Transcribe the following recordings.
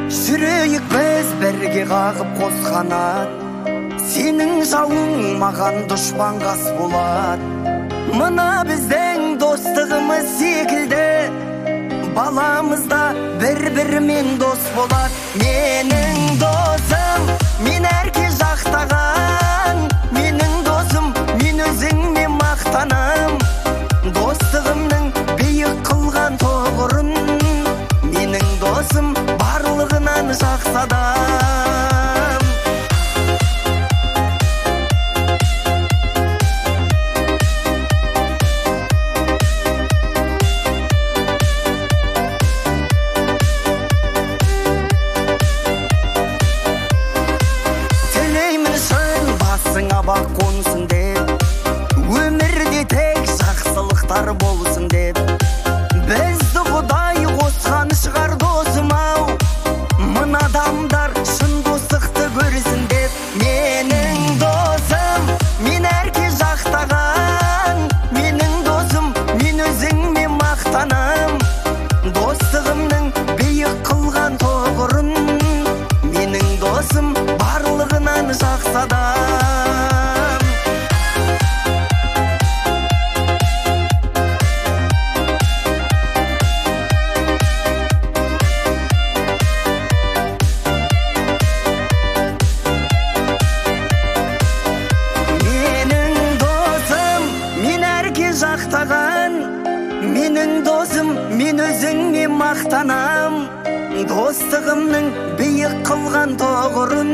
Жүрейік біз бірге қағып қос қанат, сенің жауың маған дұшпан қас болады. Мына біздің достығымыз секілді, баламызда бір-бірімен дос болады. Менің досым, мен әрке жақтаған, менің досым, мен өзіңме мақтанам. Достығымның биік қылған тоғырын, менің досым барлығынан жақсы адам. Бақ қонсын деп, өмірде тек жақсылықтар болсын деп, бізді Құдай қосқан шығар досым-ау, мына адамдар шын достықты көрсін деп. Менің досым, мен әрке жақтаған, менің досым, мен өзіңме мақтанам. Достығымның биік қылған тоғырын, менің досым барлығынан жақсы адам. Менің досым, мен өзіңме мақтанам. Достығымның биік қылған тоғырын,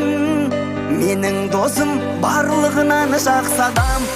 менің досым барлығынан жақсы адам.